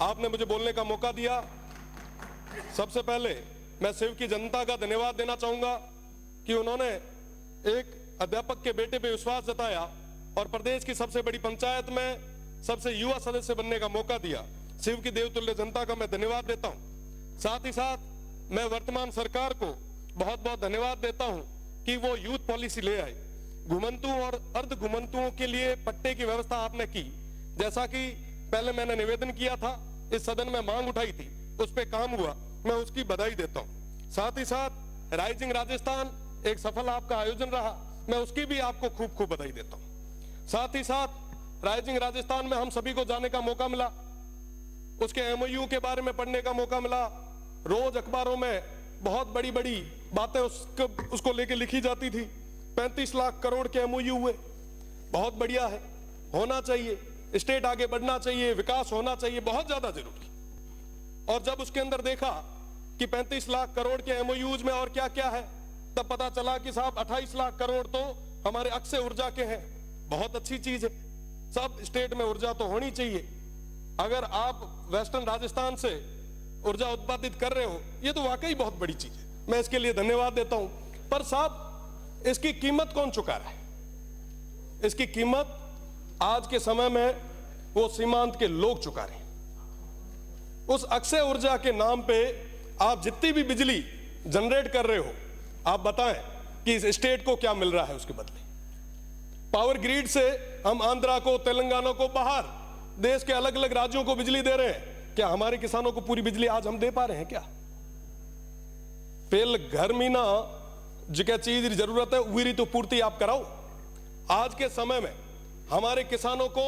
आपने मुझे बोलने का मौका दिया। सबसे पहले मैं सिव की जनता का धन्यवाद देना चाहूंगा कि उन्होंने एक अध्यापक के बेटे पे विश्वास जताया और प्रदेश की सबसे बड़ी पंचायत में सबसे युवा सदस्य बनने का मौका दिया। सिव की देवतुल्य जनता का मैं धन्यवाद देता हूं। साथ ही साथ मैं वर्तमान सरकार को बहुत बहुत धन्यवाद देता हूं कि वो यूथ पॉलिसी ले आए। घुमंतुओं और अर्ध घुमंतुओं के लिए पट्टे की व्यवस्था आपने की, जैसा कि पहले मैंने निवेदन किया था, इस सदन में मांग उठाई थी, उस पे काम हुआ, मैं उसकी बधाई देता हूं। साथ ही साथ राइजिंग राजस्थान एक सफल आपका आयोजन रहा, मैं उसकी भी आपको खूब खूब बधाई देता हूं। साथ ही साथ राइजिंग राजस्थान में हम सभी को जाने का मौका मिला, उसके एमओयू के बारे में पढ़ने का मौका मिला। रोज अखबारों में बहुत बड़ी बड़ी बातें उसको लेके लिखी जाती थी। 35 लाख करोड़ के एमओयू हुए, बहुत बढ़िया है, होना चाहिए, स्टेट आगे बढ़ना चाहिए, विकास होना चाहिए, बहुत ज्यादा जरूरी। और जब उसके अंदर देखा कि 35 लाख करोड़ के एमओयूज में और क्या क्या है, तब पता चला कि साहब 28 लाख करोड़ तो हमारे अक्षय ऊर्जा के हैं। बहुत अच्छी चीज है, सब स्टेट में ऊर्जा तो होनी चाहिए। अगर आप वेस्टर्न राजस्थान से ऊर्जा उत्पादित कर रहे हो, ये तो वाकई बहुत बड़ी चीज है, मैं इसके लिए धन्यवाद देता हूं। पर साहब इसकी कीमत कौन चुका रहा है? इसकी कीमत आज के समय में वो सीमांत के लोग चुका रहे हैं। उस अक्षय ऊर्जा के नाम पे आप जितनी भी बिजली जनरेट कर रहे हो, आप बताएं कि इस स्टेट को क्या मिल रहा है उसके बदले। पावर ग्रिड से हम आंध्रा को, तेलंगाना को, बाहर देश के अलग अलग राज्यों को बिजली दे रहे हैं। क्या हमारे किसानों को पूरी बिजली आज हम दे पा रहे हैं क्या? पेल घर मीना जिका चीज जरूरत है उरी तो पूर्ति आप कराओ। आज के समय में हमारे किसानों को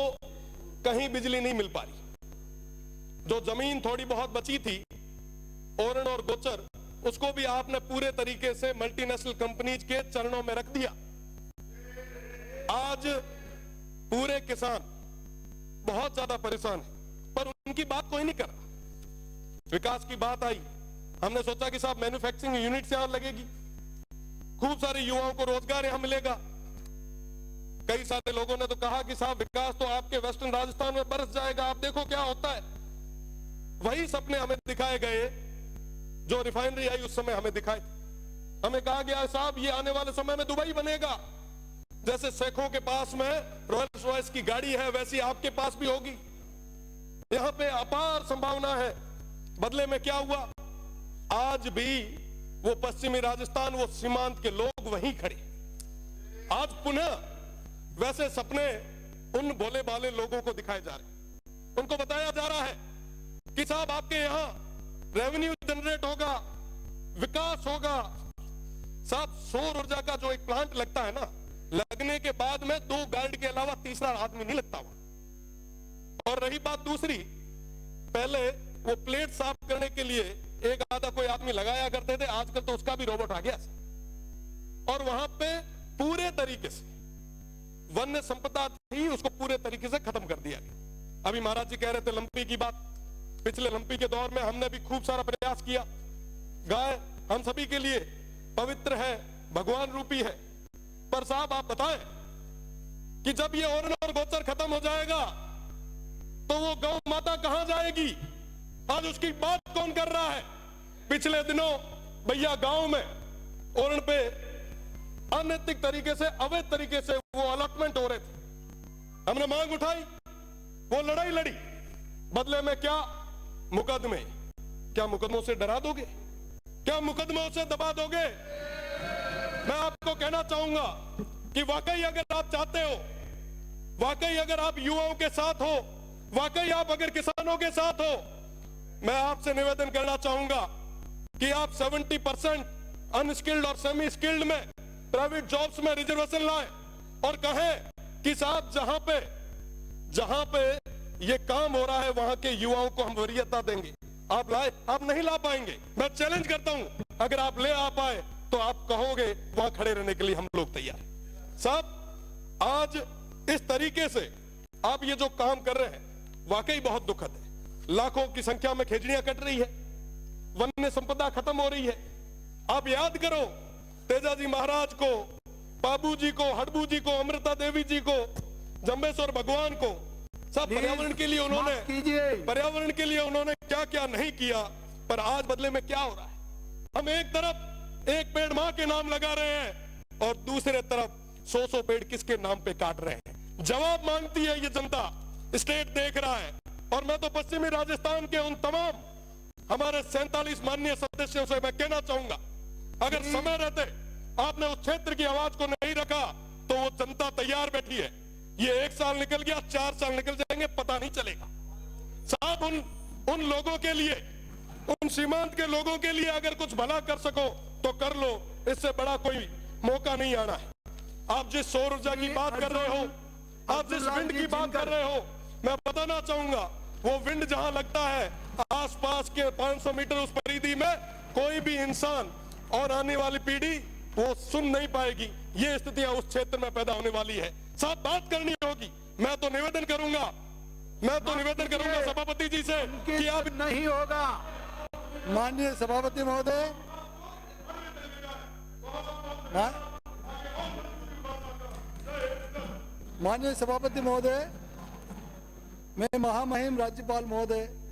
कहीं बिजली नहीं मिल पा रही। जो जमीन थोड़ी बहुत बची थी ओरण और गोचर, उसको भी आपने पूरे तरीके से मल्टीनेशनल कंपनीज के चरणों में रख दिया। आज पूरे किसान बहुत ज्यादा परेशान है, पर उनकी बात कोई नहीं कर रहा। विकास की बात आई, हमने सोचा कि साहब मैन्युफैक्चरिंग यूनिट यहां लगेगी, खूब सारे युवाओं को रोजगार यहां मिलेगा। कई सारे लोगों ने तो कहा कि साहब विकास तो आपके वेस्टर्न राजस्थान में बरस जाएगा, आप देखो क्या होता है। वही सपने हमें दिखाए गए जो रिफाइनरी आई उस समय हमें दिखाए। हमें कहा गया साहब ये आने वाले समय में दुबई बनेगा, जैसे शेखों के पास में रॉयल्स रॉयस की गाड़ी है वैसी आपके पास भी होगी। यहां पे अपार संभावना है। बदले में क्या हुआ? आज भी वो पश्चिमी राजस्थान, वो सीमांत के लोग वहीं खड़े। आज पुनः वैसे सपने उन भोले भाले लोगों को दिखाए जा रहे। उनको बताया जा रहा है कि साहब आपके यहां रेवेन्यू जनरेट होगा, विकास होगा। साहब सौर ऊर्जा का जो एक प्लांट लगता है ना, लगने के बाद में 2 गार्ड के अलावा तीसरा आदमी नहीं लगता वहां। और रही बात दूसरी, पहले वो प्लेट साफ करने के लिए एक आधा कोई आदमी लगाया करते थे, आजकल तो उसका भी रोबोट आ गया। और वहां पे पूरे तरीके से वन्य संपदा थी, उसको पूरे तरीके से खत्म कर दिया गया। अभी महाराज जी कह रहे थे लंपी की बात, पिछले लंपी के दौर में हमने भी खूब सारा प्रयास किया। गाय हम सभी के लिए पवित्र है, भगवान रूपी है। पर साहब आप बताएं कि जब ये ओरण और गोचर खत्म हो जाएगा तो वो गौ माता कहां जाएगी? आज उसकी बात कौन कर रहा है? पिछले दिनों भैया गांव में ओरण पे अनैतिक तरीके से, अवैध तरीके से वो अलॉटमेंट हो रहे थे। हमने मांग उठाई, वो लड़ाई लड़ी, बदले में क्या? मुकदमे। क्या मुकदमों से डरा दोगे? क्या मुकदमों से दबा दोगे? मैं आपको कहना चाहूंगा कि वाकई अगर आप चाहते हो, वाकई अगर आप युवाओं के साथ हो, वाकई आप अगर किसानों के साथ हो, मैं आपसे निवेदन करना चाहूंगा कि आप 70% अनस्किल्ड और सेमी स्किल्ड में प्राइवेट जॉब्स में रिजर्वेशन लाएं और कहें कि साहब जहां पे ये काम हो रहा है वहां के युवाओं को हम वरीयता देंगे। आप लाए? आप नहीं ला पाएंगे। मैं चैलेंज करता हूं, अगर आप ले आ पाए तो आप कहोगे वहां खड़े रहने के लिए हम लोग तैयार हैं। साहब आज इस तरीके से आप ये जो काम कर रहे हैं वाकई बहुत दुखद है। लाखों की संख्या में खेजड़ियां कट रही है, वन्य संपदा खत्म हो रही है। आप याद करो तेजाजी महाराज को, बाबू जी को, हड़बू जी को, अमृता देवी जी को, जंबेश्वर भगवान को। सब पर्यावरण के लिए उन्होंने कीजिए। पर्यावरण के लिए उन्होंने क्या क्या नहीं किया, पर आज बदले में क्या हो रहा है? हम एक तरफ एक पेड़ मां के नाम लगा रहे हैं और दूसरे तरफ 100 पेड़ किसके नाम पे काट रहे हैं। जवाब मांगती है ये जनता, स्टेट देख रहा है। और मैं तो पश्चिमी राजस्थान के उन तमाम हमारे 47 माननीय सदस्यों से मैं कहना चाहूंगा, अगर समय रहते आपने उस क्षेत्र की आवाज को नहीं रखा तो वो जनता तैयार बैठी है। ये 1 साल निकल गया, 4 साल निकल जाएंगे, पता नहीं चलेगा। साहब उन लोगों के लिए, उन सीमांत के लोगों के लिए अगर कुछ भला कर सको तो कर लो, इससे बड़ा कोई मौका नहीं आना है। आप जिस सौर ऊर्जा की बात कर रहे हो, आप जिस विंड की बात कर रहे हो, मैं बताना चाहूंगा वो विंड जहां लगता है आसपास के 500 मीटर उस परिधि में कोई भी इंसान और आने वाली पीढ़ी वो सुन नहीं पाएगी। ये स्थितियां उस क्षेत्र में पैदा होने वाली है। साथ बात करनी होगी। मैं तो निवेदन करूंगा सभापति जी से कि आप नहीं होगा। माननीय सभापति महोदय, माननीय सभापति महोदय, मैं महामहिम राज्यपाल महोदय